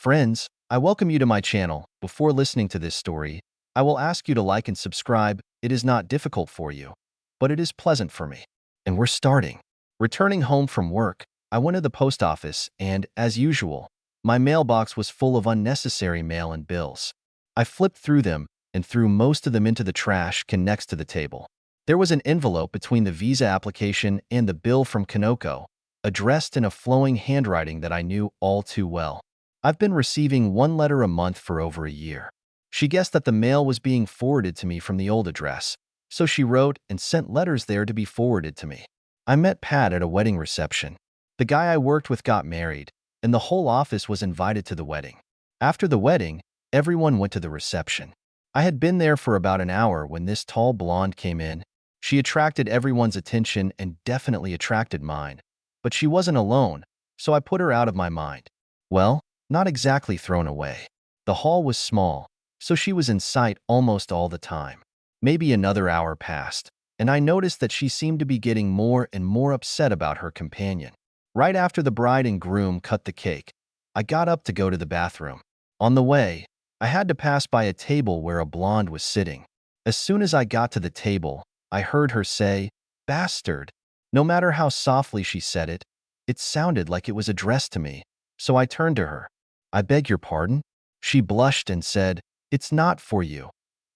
Friends, I welcome you to my channel. Before listening to this story, I will ask you to like and subscribe. It is not difficult for you, but it is pleasant for me. And we're starting. Returning home from work, I went to the post office and, as usual, my mailbox was full of unnecessary mail and bills. I flipped through them and threw most of them into the trash can next to the table. There was an envelope between the visa application and the bill from Kanoko, addressed in a flowing handwriting that I knew all too well. I've been receiving one letter a month for over a year. She guessed that the mail was being forwarded to me from the old address, so she wrote and sent letters there to be forwarded to me. I met Pat at a wedding reception. The guy I worked with got married, and the whole office was invited to the wedding. After the wedding, everyone went to the reception. I had been there for about an hour when this tall blonde came in. She attracted everyone's attention and definitely attracted mine. But she wasn't alone, so I put her out of my mind. Well, not exactly thrown away. The hall was small, so she was in sight almost all the time. Maybe another hour passed, and I noticed that she seemed to be getting more and more upset about her companion. Right after the bride and groom cut the cake, I got up to go to the bathroom. On the way, I had to pass by a table where a blonde was sitting. As soon as I got to the table, I heard her say, "Bastard." No matter how softly she said it, it sounded like it was addressed to me, so I turned to her. "I beg your pardon?" She blushed and said, "It's not for you,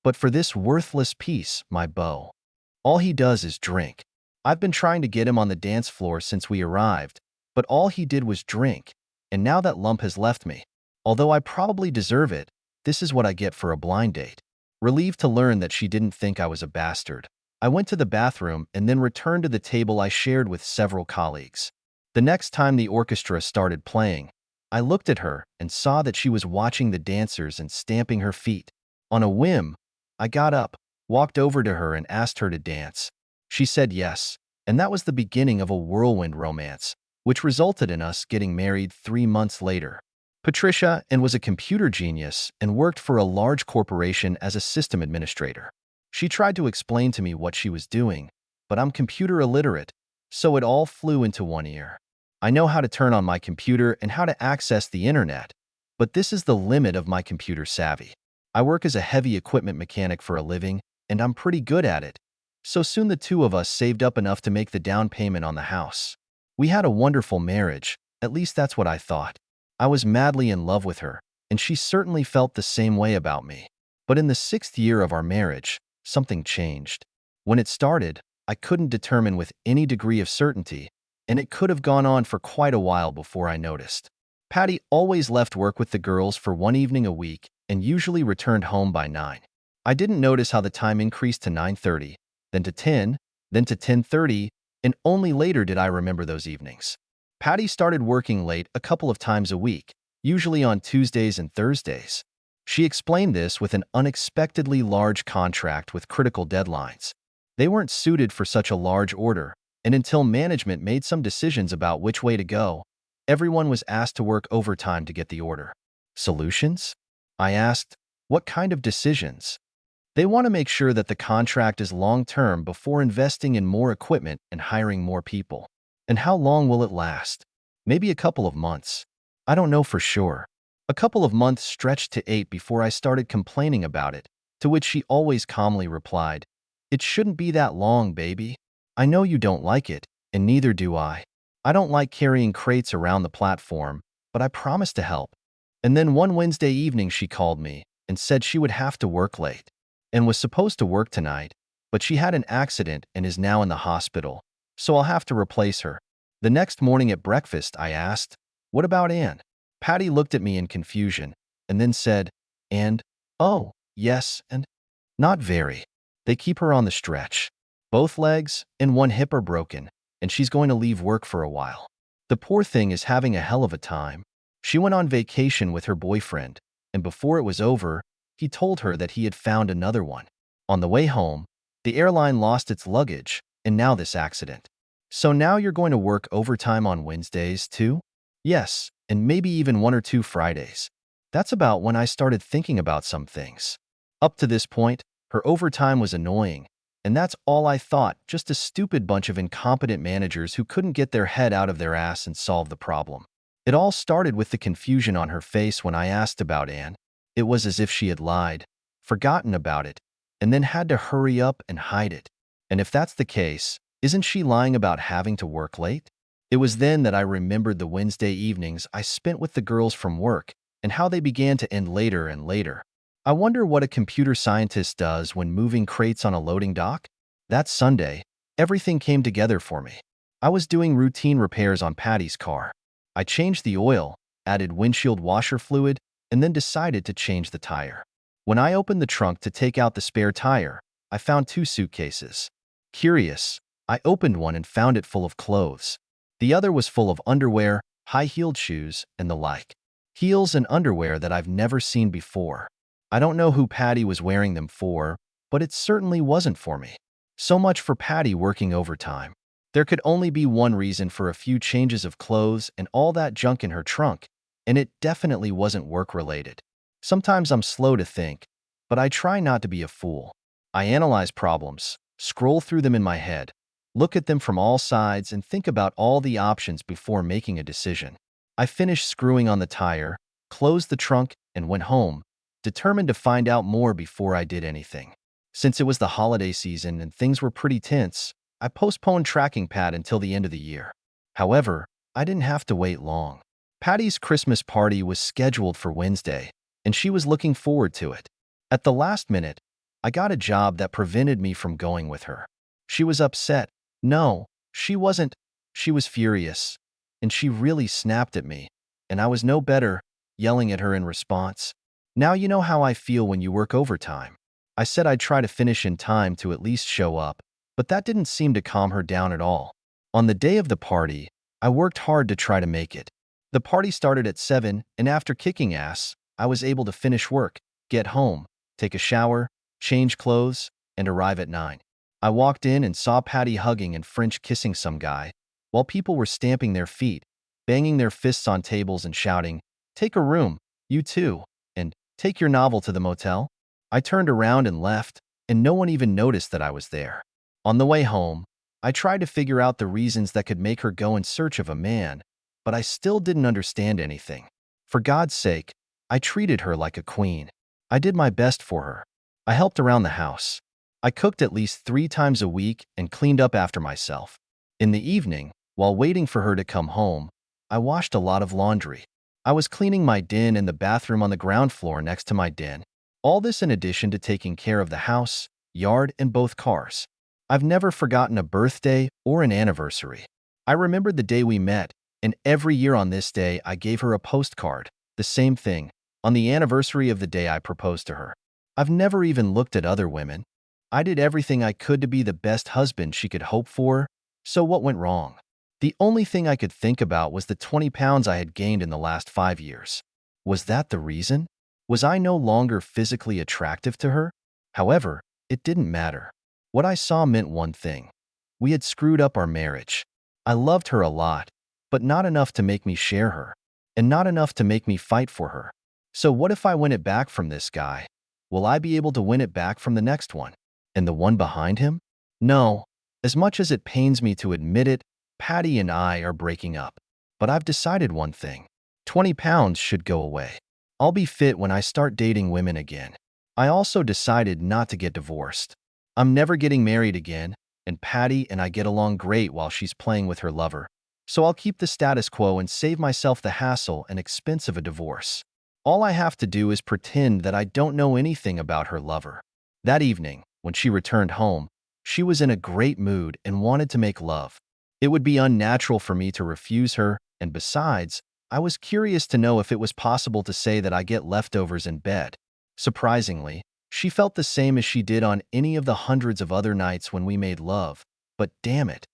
but for this worthless piece, my beau. All he does is drink. I've been trying to get him on the dance floor since we arrived, but all he did was drink, and now that lump has left me. Although I probably deserve it, this is what I get for a blind date." Relieved to learn that she didn't think I was a bastard, I went to the bathroom and then returned to the table I shared with several colleagues. The next time the orchestra started playing, I looked at her and saw that she was watching the dancers and stamping her feet. On a whim, I got up, walked over to her and asked her to dance. She said yes, and that was the beginning of a whirlwind romance, which resulted in us getting married 3 months later. Patricia was a computer genius and worked for a large corporation as a system administrator. She tried to explain to me what she was doing, but I'm computer illiterate, so it all flew into one ear. I know how to turn on my computer and how to access the internet, but this is the limit of my computer savvy. I work as a heavy equipment mechanic for a living, and I'm pretty good at it. So soon the two of us saved up enough to make the down payment on the house. We had a wonderful marriage, at least that's what I thought. I was madly in love with her, and she certainly felt the same way about me. But in the 6th year of our marriage, something changed. When it started, I couldn't determine with any degree of certainty, and it could have gone on for quite a while before I noticed. Patty always left work with the girls for one evening a week and usually returned home by 9. I didn't notice how the time increased to 9:30, then to 10, then to 10:30, and only later did I remember those evenings. Patty started working late a couple of times a week, usually on Tuesdays and Thursdays. She explained this with an unexpectedly large contract with critical deadlines. They weren't suited for such a large order, and until management made some decisions about which way to go, everyone was asked to work overtime to get the order. Solutions? I asked, what kind of decisions? They want to make sure that the contract is long-term before investing in more equipment and hiring more people. And how long will it last? Maybe a couple of months. I don't know for sure. A couple of months stretched to 8 before I started complaining about it, to which she always calmly replied, "It shouldn't be that long, baby. I know you don't like it, and neither do I. I don't like carrying crates around the platform, but I promised to help." And then one Wednesday evening she called me and said she would have to work late, and was supposed to work tonight, but she had an accident and is now in the hospital, so I'll have to replace her. The next morning at breakfast, I asked, "What about Anne?" Patty looked at me in confusion and then said, "And, oh, yes, and not very. They keep her on the stretch. Both legs and one hip are broken, and she's going to leave work for a while. The poor thing is having a hell of a time. She went on vacation with her boyfriend, and before it was over, he told her that he had found another one. On the way home, the airline lost its luggage, and now this accident. So now you're going to work overtime on Wednesdays, too?" "Yes, and maybe even 1 or 2 Fridays." That's about when I started thinking about some things. Up to this point, her overtime was annoying, and that's all I thought, just a stupid bunch of incompetent managers who couldn't get their head out of their ass and solve the problem. It all started with the confusion on her face when I asked about Anne. It was as if she had lied, forgotten about it, and then had to hurry up and hide it. And if that's the case, isn't she lying about having to work late? It was then that I remembered the Wednesday evenings I spent with the girls from work and how they began to end later and later. I wonder what a computer scientist does when moving crates on a loading dock? That Sunday, everything came together for me. I was doing routine repairs on Patty's car. I changed the oil, added windshield washer fluid, and then decided to change the tire. When I opened the trunk to take out the spare tire, I found two suitcases. Curious, I opened one and found it full of clothes. The other was full of underwear, high-heeled shoes, and the like. Heels and underwear that I've never seen before. I don't know who Patty was wearing them for, but it certainly wasn't for me. So much for Patty working overtime. There could only be one reason for a few changes of clothes and all that junk in her trunk, and it definitely wasn't work-related. Sometimes I'm slow to think, but I try not to be a fool. I analyze problems, scroll through them in my head, look at them from all sides, and think about all the options before making a decision. I finished screwing on the tire, closed the trunk, and went home, determined to find out more before I did anything. Since it was the holiday season and things were pretty tense, I postponed tracking Pat until the end of the year. However, I didn't have to wait long. Patty's Christmas party was scheduled for Wednesday, and she was looking forward to it. At the last minute, I got a job that prevented me from going with her. She was upset. No, she wasn't. She was furious, and she really snapped at me, and I was no better, yelling at her in response. Now you know how I feel when you work overtime. I said I'd try to finish in time to at least show up, but that didn't seem to calm her down at all. On the day of the party, I worked hard to try to make it. The party started at 7, and after kicking ass, I was able to finish work, get home, take a shower, change clothes, and arrive at 9. I walked in and saw Patty hugging and French kissing some guy, while people were stamping their feet, banging their fists on tables and shouting, "Take a room, you too," and "Take your novel to the motel." I turned around and left, and no one even noticed that I was there. On the way home, I tried to figure out the reasons that could make her go in search of a man, but I still didn't understand anything. For God's sake, I treated her like a queen. I did my best for her. I helped around the house. I cooked at least 3 times a week and cleaned up after myself. In the evening, while waiting for her to come home, I washed a lot of laundry. I was cleaning my den and the bathroom on the ground floor next to my den. All this in addition to taking care of the house, yard, and both cars. I've never forgotten a birthday or an anniversary. I remembered the day we met, and every year on this day I gave her a postcard, the same thing, on the anniversary of the day I proposed to her. I've never even looked at other women. I did everything I could to be the best husband she could hope for, so what went wrong? The only thing I could think about was the 20 pounds I had gained in the last 5 years. Was that the reason? Was I no longer physically attractive to her? However, it didn't matter. What I saw meant one thing. We had screwed up our marriage. I loved her a lot, but not enough to make me share her, and not enough to make me fight for her. So what if I win it back from this guy? Will I be able to win it back from the next one? And the one behind him? No. As much as it pains me to admit it, Patty and I are breaking up. But I've decided one thing. 20 pounds should go away. I'll be fit when I start dating women again. I also decided not to get divorced. I'm never getting married again, and Patty and I get along great while she's playing with her lover. So I'll keep the status quo and save myself the hassle and expense of a divorce. All I have to do is pretend that I don't know anything about her lover. That evening, when she returned home, she was in a great mood and wanted to make love. It would be unnatural for me to refuse her, and besides, I was curious to know if it was possible to say that I get leftovers in bed. Surprisingly, she felt the same as she did on any of the hundreds of other nights when we made love, but damn it.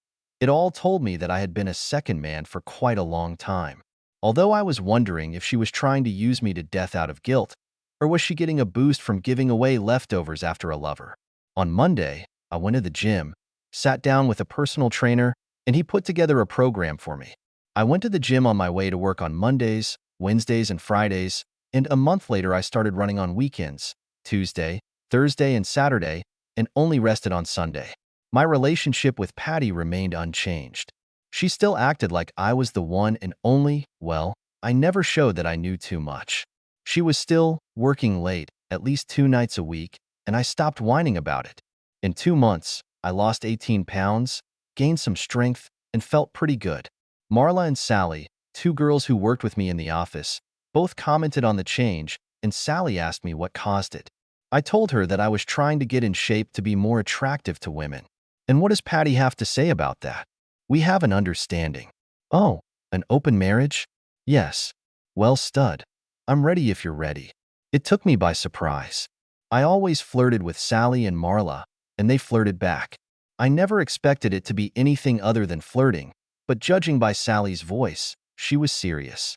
It all told me that I had been a second man for quite a long time. Although I was wondering if she was trying to use me to death out of guilt, or was she getting a boost from giving away leftovers after a lover? On Monday, I went to the gym, sat down with a personal trainer, and he put together a program for me. I went to the gym on my way to work on Mondays, Wednesdays, and Fridays, and a month later I started running on weekends, Tuesday, Thursday, and Saturday, and only rested on Sunday. My relationship with Patty remained unchanged. She still acted like I was the one and only, well, I never showed that I knew too much. She was still working late, at least 2 nights a week, and I stopped whining about it. In 2 months, I lost 18 pounds, gained some strength, and felt pretty good. Marla and Sally, two girls who worked with me in the office, both commented on the change, and Sally asked me what caused it. I told her that I was trying to get in shape to be more attractive to women. And what does Patty have to say about that? We have an understanding. Oh, an open marriage? Yes. Well, stud. I'm ready if you're ready. It took me by surprise. I always flirted with Sally and Marla, and they flirted back. I never expected it to be anything other than flirting, but judging by Sally's voice, she was serious.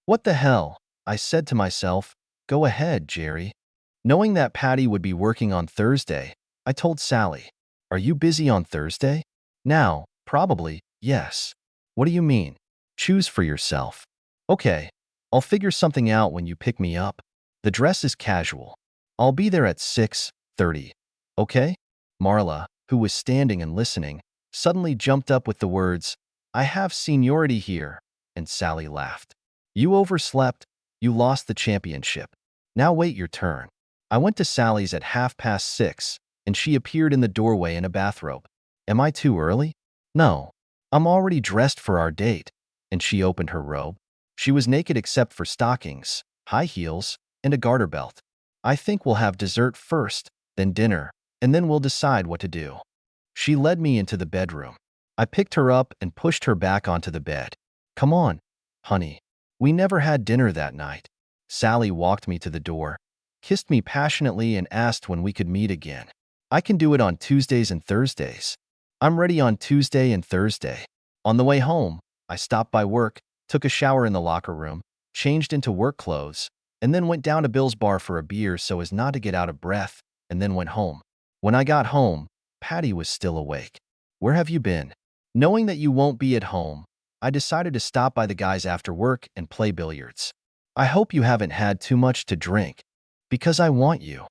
What the hell? I said to myself. Go ahead, Jerry. Knowing that Patty would be working on Thursday, I told Sally, are you busy on Thursday? Now, probably, yes. What do you mean? Choose for yourself. Okay, I'll figure something out when you pick me up. The dress is casual. I'll be there at 6:30. Okay? Marla, who was standing and listening, suddenly jumped up with the words, I have seniority here, and Sally laughed. You overslept. You lost the championship. Now wait your turn. I went to Sally's at 6:30, and she appeared in the doorway in a bathrobe. Am I too early? No. I'm already dressed for our date. And she opened her robe. She was naked except for stockings, high heels, and a garter belt. I think we'll have dessert first, then dinner, and then we'll decide what to do. She led me into the bedroom. I picked her up and pushed her back onto the bed. Come on, honey. We never had dinner that night. Sally walked me to the door, kissed me passionately, and asked when we could meet again. I can do it on Tuesdays and Thursdays. I'm ready on Tuesday and Thursday. On the way home, I stopped by work, took a shower in the locker room, changed into work clothes, and then went down to Bill's bar for a beer so as not to get out of breath, and then went home. When I got home, Patty was still awake. Where have you been? Knowing that you won't be at home, I decided to stop by the guys after work and play billiards. I hope you haven't had too much to drink, because I want you.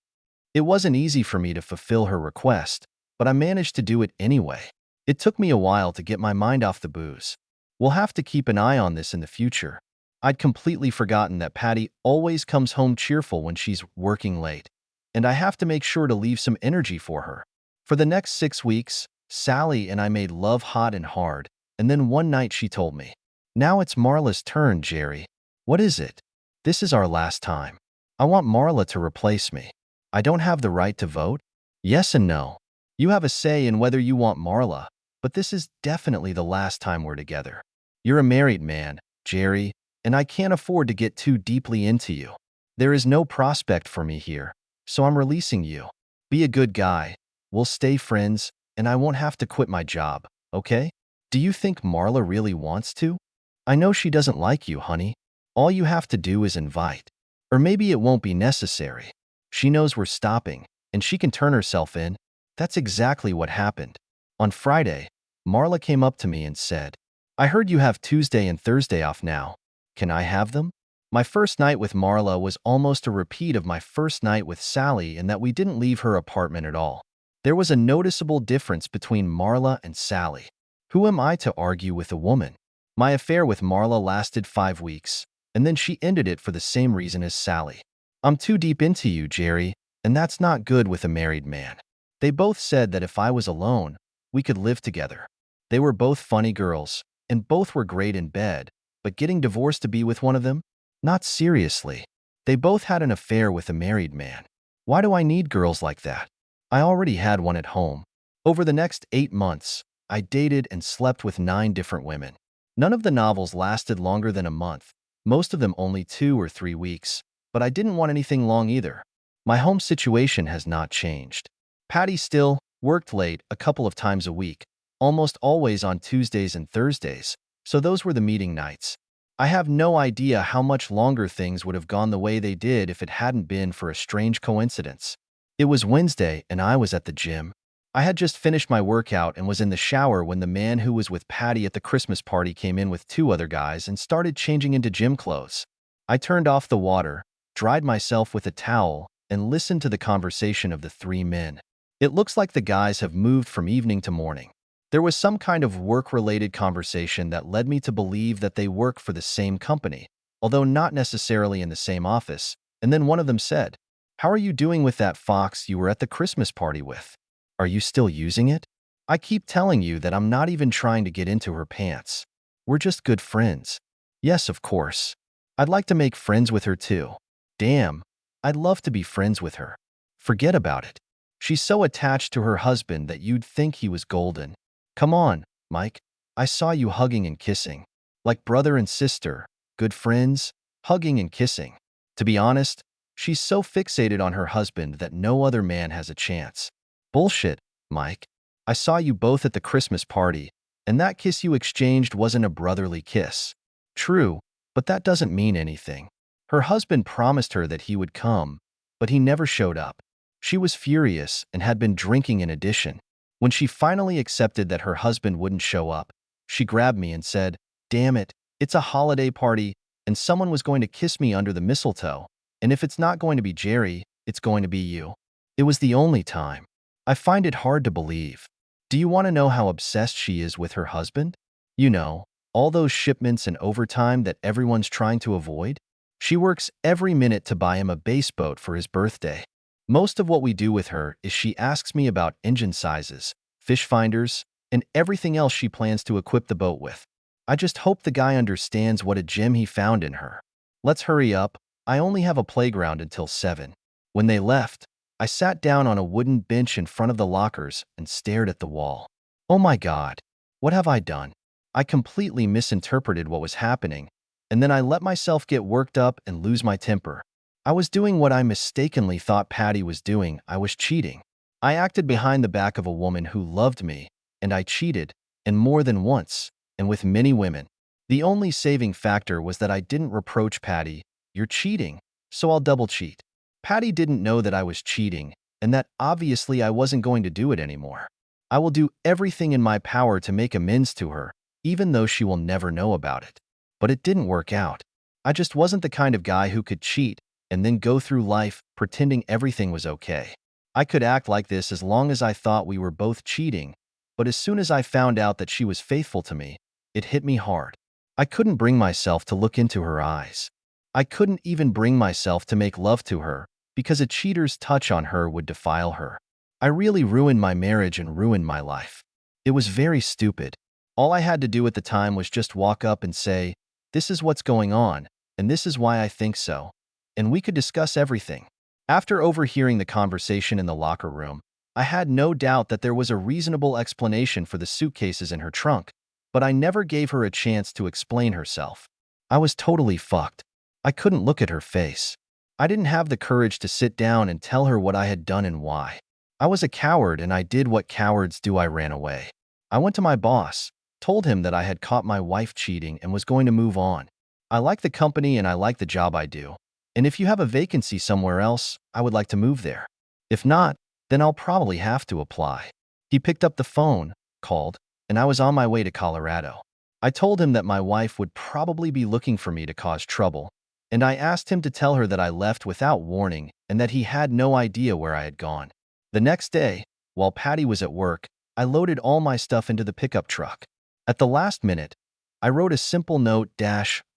It wasn't easy for me to fulfill her request, but I managed to do it anyway. It took me a while to get my mind off the booze. We'll have to keep an eye on this in the future. I'd completely forgotten that Patty always comes home cheerful when she's working late, and I have to make sure to leave some energy for her. For the next 6 weeks, Sally and I made love hot and hard, and then one night she told me, now it's Marla's turn, Jerry. What is it? This is our last time. I want Marla to replace me. I don't have the right to vote? Yes and no. You have a say in whether you want Marla, but this is definitely the last time we're together. You're a married man, Jerry, and I can't afford to get too deeply into you. There is no prospect for me here, so I'm releasing you. Be a good guy. We'll stay friends, and I won't have to quit my job, okay? Do you think Marla really wants to? I know she doesn't like you, honey. All you have to do is invite. Or maybe it won't be necessary. She knows we're stopping, and she can turn herself in. That's exactly what happened. On Friday, Marla came up to me and said, I heard you have Tuesday and Thursday off now. Can I have them? My first night with Marla was almost a repeat of my first night with Sally in that we didn't leave her apartment at all. There was a noticeable difference between Marla and Sally. Who am I to argue with a woman? My affair with Marla lasted 5 weeks, and then she ended it for the same reason as Sally. I'm too deep into you, Jerry, and that's not good with a married man. They both said that if I was alone, we could live together. They were both funny girls, and both were great in bed, but getting divorced to be with one of them? Not seriously. They both had an affair with a married man. Why do I need girls like that? I already had one at home. Over the next 8 months, I dated and slept with 9 different women. None of the novels lasted longer than a month, most of them only 2 or 3 weeks, but I didn't want anything long either. My home situation has not changed. Patty still worked late a couple of times a week, almost always on Tuesdays and Thursdays, so those were the meeting nights. I have no idea how much longer things would have gone the way they did if it hadn't been for a strange coincidence. It was Wednesday and I was at the gym. I had just finished my workout and was in the shower when the man who was with Patty at the Christmas party came in with 2 other guys and started changing into gym clothes. I turned off the water, dried myself with a towel, and listened to the conversation of the 3 men. It looks like the guys have moved from evening to morning. There was some kind of work-related conversation that led me to believe that they work for the same company, although not necessarily in the same office, and then one of them said, "How are you doing with that fox you were at the Christmas party with? Are you still using it?" I keep telling you that I'm not even trying to get into her pants. We're just good friends. Yes, of course. I'd like to make friends with her too. Damn, I'd love to be friends with her. Forget about it. She's so attached to her husband that you'd think he was golden. Come on, Mike. I saw you hugging and kissing. Like brother and sister, good friends, hugging and kissing. To be honest, she's so fixated on her husband that no other man has a chance. Bullshit, Mike. I saw you both at the Christmas party, and that kiss you exchanged wasn't a brotherly kiss. True, but that doesn't mean anything. Her husband promised her that he would come, but he never showed up. She was furious and had been drinking in addition. When she finally accepted that her husband wouldn't show up, she grabbed me and said, "Damn it, it's a holiday party, and someone was going to kiss me under the mistletoe, and if it's not going to be Jerry, it's going to be you." It was the only time. I find it hard to believe. Do you want to know how obsessed she is with her husband? You know, all those shipments and overtime that everyone's trying to avoid? She works every minute to buy him a base boat for his birthday. Most of what we do with her is she asks me about engine sizes, fish finders, and everything else she plans to equip the boat with. I just hope the guy understands what a gem he found in her. Let's hurry up. I only have a playground until 7. When they left, I sat down on a wooden bench in front of the lockers and stared at the wall. Oh my God, what have I done? I completely misinterpreted what was happening, and then I let myself get worked up and lose my temper. I was doing what I mistakenly thought Patty was doing. I was cheating. I acted behind the back of a woman who loved me, and I cheated, and more than once, and with many women. The only saving factor was that I didn't reproach Patty, "You're cheating, so I'll double cheat." Patty didn't know that I was cheating, and that obviously I wasn't going to do it anymore. I will do everything in my power to make amends to her, even though she will never know about it. But it didn't work out. I just wasn't the kind of guy who could cheat and then go through life pretending everything was okay. I could act like this as long as I thought we were both cheating, but as soon as I found out that she was faithful to me, it hit me hard. I couldn't bring myself to look into her eyes. I couldn't even bring myself to make love to her, because a cheater's touch on her would defile her. I really ruined my marriage and ruined my life. It was very stupid. All I had to do at the time was just walk up and say, "This is what's going on, and this is why I think so," and we could discuss everything. After overhearing the conversation in the locker room, I had no doubt that there was a reasonable explanation for the suitcases in her trunk, but I never gave her a chance to explain herself. I was totally fucked. I couldn't look at her face. I didn't have the courage to sit down and tell her what I had done and why. I was a coward and I did what cowards do. I ran away. I went to my boss, told him that I had caught my wife cheating and was going to move on. I like the company and I like the job I do. And if you have a vacancy somewhere else, I would like to move there. If not, then I'll probably have to apply. He picked up the phone, called, and I was on my way to Colorado. I told him that my wife would probably be looking for me to cause trouble, and I asked him to tell her that I left without warning and that he had no idea where I had gone. The next day, while Patty was at work, I loaded all my stuff into the pickup truck. At the last minute, I wrote a simple note,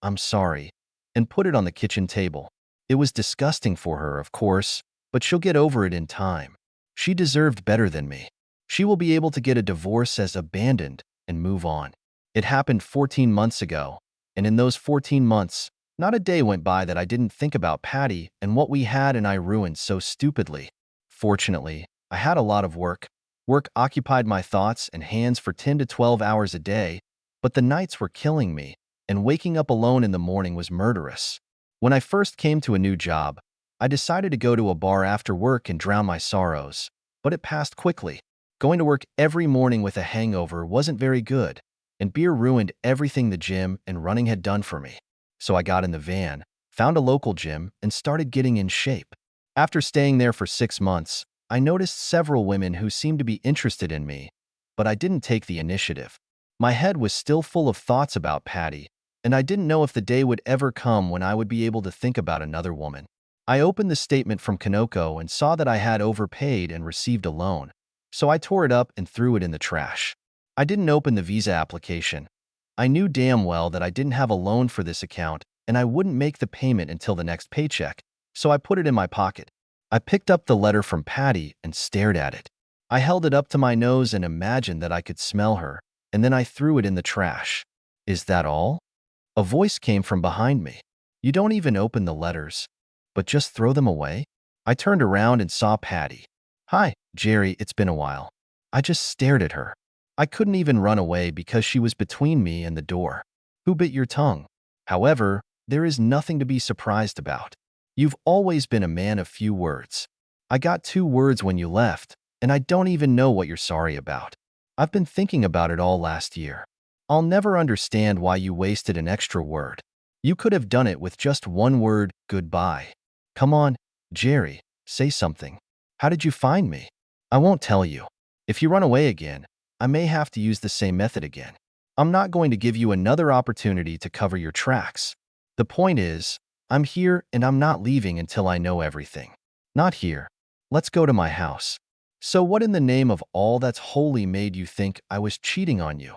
"I'm sorry," and put it on the kitchen table. It was disgusting for her, of course, but she'll get over it in time. She deserved better than me. She will be able to get a divorce as abandoned and move on. It happened 14 months ago, and in those 14 months, not a day went by that I didn't think about Patty and what we had and I ruined so stupidly. Fortunately, I had a lot of work. Work occupied my thoughts and hands for 10 to 12 hours a day, but the nights were killing me, and waking up alone in the morning was murderous. When I first came to a new job, I decided to go to a bar after work and drown my sorrows, but it passed quickly. Going to work every morning with a hangover wasn't very good, and beer ruined everything the gym and running had done for me. So I got in the van, found a local gym, and started getting in shape. After staying there for 6 months, I noticed several women who seemed to be interested in me, but I didn't take the initiative. My head was still full of thoughts about Patty, and I didn't know if the day would ever come when I would be able to think about another woman. I opened the statement from Kanoko and saw that I had overpaid and received a loan, so I tore it up and threw it in the trash. I didn't open the visa application. I knew damn well that I didn't have a loan for this account, and I wouldn't make the payment until the next paycheck, so I put it in my pocket. I picked up the letter from Patty and stared at it. I held it up to my nose and imagined that I could smell her, and then I threw it in the trash. Is that all? A voice came from behind me. You don't even open the letters, but just throw them away? I turned around and saw Patty. Hi, Jerry, it's been a while. I just stared at her. I couldn't even run away because she was between me and the door. Who bit your tongue? However, there is nothing to be surprised about. You've always been a man of few words. I got 2 words when you left, and I don't even know what you're sorry about. I've been thinking about it all last year. I'll never understand why you wasted an extra word. You could have done it with just 1 word, goodbye. Come on, Jerry, say something. How did you find me? I won't tell you. If you run away again, I may have to use the same method again. I'm not going to give you another opportunity to cover your tracks. The point is, I'm here and I'm not leaving until I know everything. Not here. Let's go to my house. So what in the name of all that's holy made you think I was cheating on you?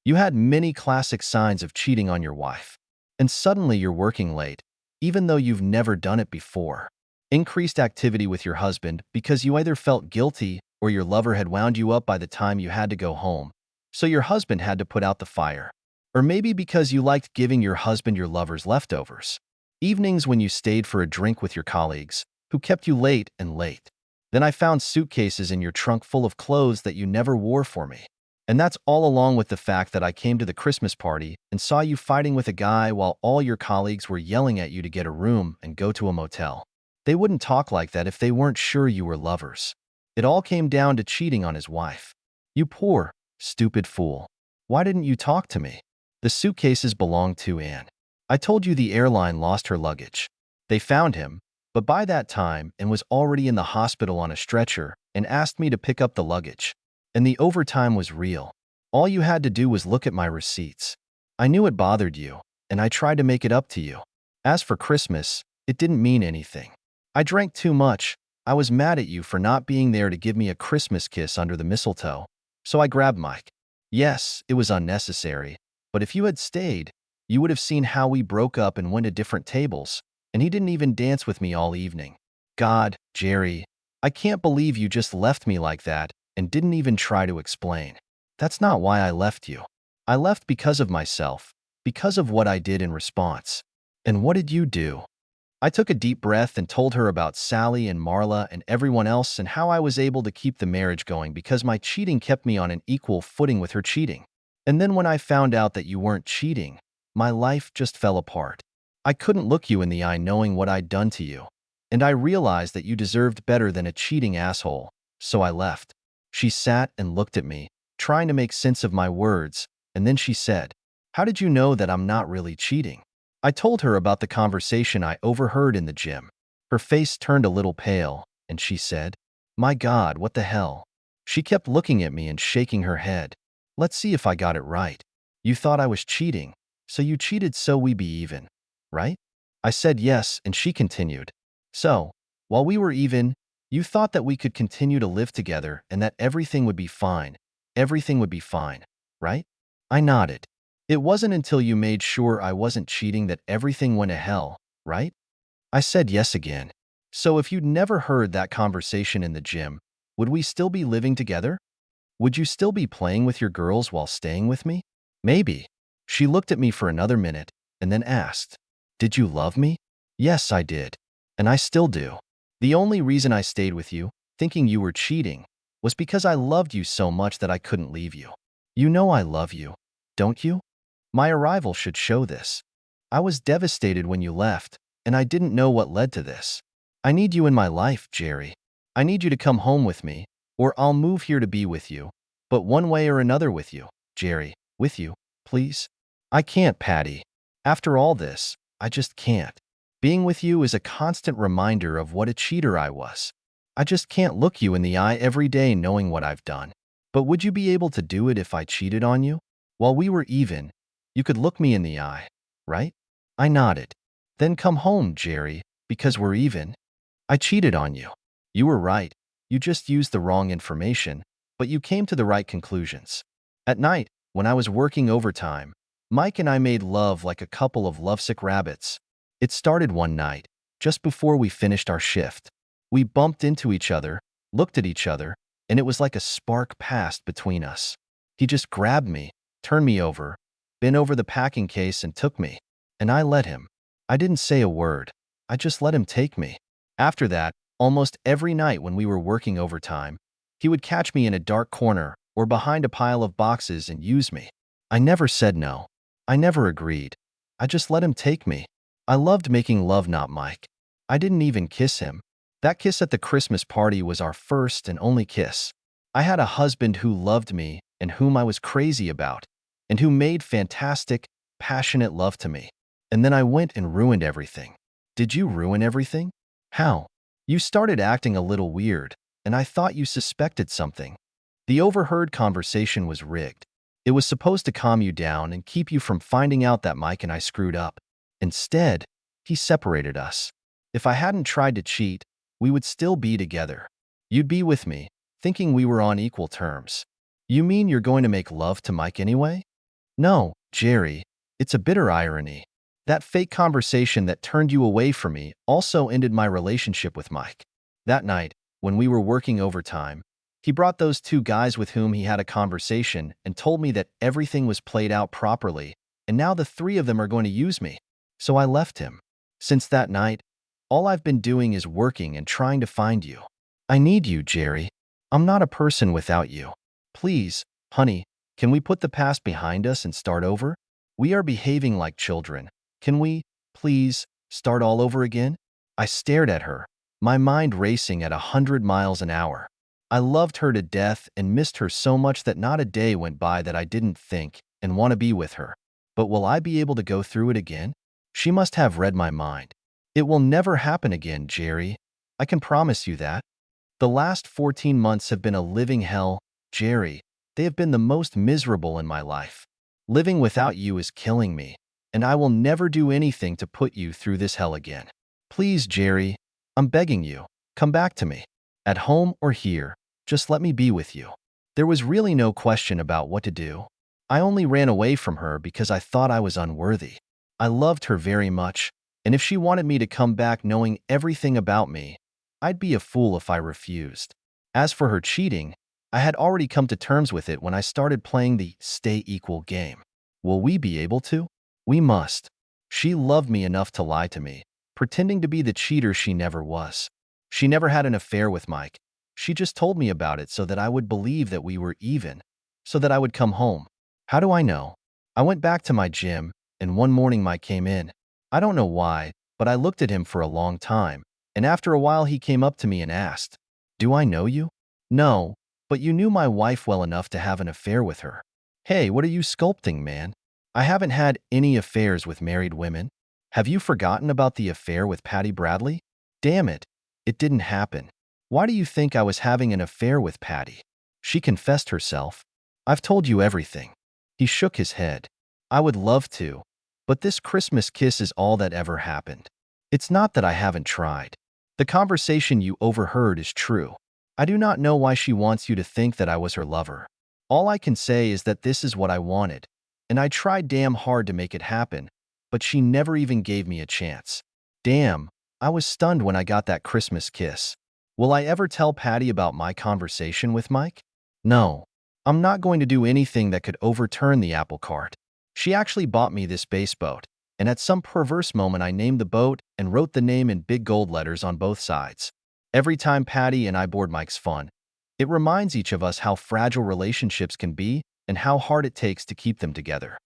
You had many classic signs of cheating on your wife. And suddenly you're working late, even though you've never done it before. Increased activity with your husband because you either felt guilty or your lover had wound you up by the time you had to go home, so your husband had to put out the fire. Or maybe because you liked giving your husband your lover's leftovers. Evenings when you stayed for a drink with your colleagues, who kept you late and late. Then I found suitcases in your trunk full of clothes that you never wore for me. And that's all along with the fact that I came to the Christmas party and saw you fighting with a guy while all your colleagues were yelling at you to get a room and go to a motel. They wouldn't talk like that if they weren't sure you were lovers. It all came down to cheating on his wife. You poor, stupid fool. Why didn't you talk to me? The suitcases belonged to Anne. I told you the airline lost her luggage. They found him, but by that time Anne was already in the hospital on a stretcher and asked me to pick up the luggage. And the overtime was real. All you had to do was look at my receipts. I knew it bothered you, and I tried to make it up to you. As for Christmas, it didn't mean anything. I drank too much. I was mad at you for not being there to give me a Christmas kiss under the mistletoe. So I grabbed Mike. Yes, it was unnecessary, but if you had stayed, you would have seen how we broke up and went to different tables, and he didn't even dance with me all evening. God, Jerry, I can't believe you just left me like that and didn't even try to explain. That's not why I left you. I left because of myself, because of what I did in response. And what did you do? I took a deep breath and told her about Sally and Marla and everyone else and how I was able to keep the marriage going because my cheating kept me on an equal footing with her cheating. And then when I found out that you weren't cheating, my life just fell apart. I couldn't look you in the eye knowing what I'd done to you. And I realized that you deserved better than a cheating asshole, so I left. She sat and looked at me, trying to make sense of my words, and then she said, "How did you know that I'm not really cheating?" I told her about the conversation I overheard in the gym. Her face turned a little pale, and she said, "My God, what the hell?" She kept looking at me and shaking her head. "Let's see if I got it right. You thought I was cheating, so you cheated so we be even, right?" I said yes, and she continued, "So, while we were even, you thought that we could continue to live together and that everything would be fine. Everything would be fine, right?" I nodded. "It wasn't until you made sure I wasn't cheating that everything went to hell, right?" I said yes again. "So if you'd never heard that conversation in the gym, would we still be living together? Would you still be playing with your girls while staying with me?" "Maybe." She looked at me for another minute and then asked, "Did you love me?" "Yes, I did. And I still do. The only reason I stayed with you, thinking you were cheating, was because I loved you so much that I couldn't leave you. You know I love you, don't you? My arrival should show this. I was devastated when you left, and I didn't know what led to this. I need you in my life, Jerry. I need you to come home with me, or I'll move here to be with you. But one way or another with you, Jerry, with you, please." "I can't, Patty. After all this, I just can't. Being with you is a constant reminder of what a cheater I was. I just can't look you in the eye every day knowing what I've done. But would you be able to do it if I cheated on you? While we were even, you could look me in the eye, right?" I nodded. "Then come home, Jerry, because we're even." "I cheated on you. You were right. You just used the wrong information, but you came to the right conclusions. At night, when I was working overtime, Mike and I made love like a couple of lovesick rabbits. It started one night, just before we finished our shift. We bumped into each other, looked at each other, and it was like a spark passed between us. He just grabbed me, turned me over, bent over the packing case and took me. And I let him. I didn't say a word. I just let him take me. After that, almost every night when we were working overtime, he would catch me in a dark corner or behind a pile of boxes and use me. I never said no. I never agreed. I just let him take me. I loved making love, not Mike. I didn't even kiss him. That kiss at the Christmas party was our first and only kiss. I had a husband who loved me and whom I was crazy about, and who made fantastic, passionate love to me. And then I went and ruined everything. Did you ruin everything? How? You started acting a little weird, and I thought you suspected something. The overheard conversation was rigged. It was supposed to calm you down and keep you from finding out that Mike and I screwed up. Instead, he separated us. If I hadn't tried to cheat, we would still be together. You'd be with me, thinking we were on equal terms. You mean you're going to make love to Mike anyway? No, Jerry, it's a bitter irony. That fake conversation that turned you away from me also ended my relationship with Mike. That night, when we were working overtime, he brought those two guys with whom he had a conversation and told me that everything was played out properly, and now the three of them are going to use me. So I left him. Since that night, all I've been doing is working and trying to find you. I need you, Jerry. I'm not a person without you. Please, honey, can we put the past behind us and start over? We are behaving like children. Can we, please, start all over again? I stared at her, my mind racing at 100 miles an hour. I loved her to death and missed her so much that not a day went by that I didn't think and want to be with her. But will I be able to go through it again? She must have read my mind. It will never happen again, Jerry. I can promise you that. The last 14 months have been a living hell, Jerry. They have been the most miserable in my life. Living without you is killing me, and I will never do anything to put you through this hell again. Please, Jerry, I'm begging you, come back to me. At home or here, just let me be with you. There was really no question about what to do. I only ran away from her because I thought I was unworthy. I loved her very much, and if she wanted me to come back knowing everything about me, I'd be a fool if I refused. As for her cheating, I had already come to terms with it when I started playing the stay equal game. Will we be able to? We must. She loved me enough to lie to me, pretending to be the cheater she never was. She never had an affair with Mike. She just told me about it so that I would believe that we were even, so that I would come home. How do I know? I went back to my gym, and one morning Mike came in. I don't know why, but I looked at him for a long time, and after a while he came up to me and asked, "Do I know you?" "No, but you knew my wife well enough to have an affair with her." "Hey, what are you sculpting, man? I haven't had any affairs with married women. Have you forgotten about the affair with Patty Bradley?" "Damn it, it didn't happen. Why do you think I was having an affair with Patty?" "She confessed herself. I've told you everything." He shook his head. "I would love to, but this Christmas kiss is all that ever happened. It's not that I haven't tried. The conversation you overheard is true. I do not know why she wants you to think that I was her lover. All I can say is that this is what I wanted, and I tried damn hard to make it happen, but she never even gave me a chance. Damn, I was stunned when I got that Christmas kiss. Will I ever tell Patty about my conversation with Mike? No. I'm not going to do anything that could overturn the apple cart. She actually bought me this base boat, and at some perverse moment I named the boat and wrote the name in big gold letters on both sides. Every time Patty and I board Mike's fun, it reminds each of us how fragile relationships can be and how hard it takes to keep them together.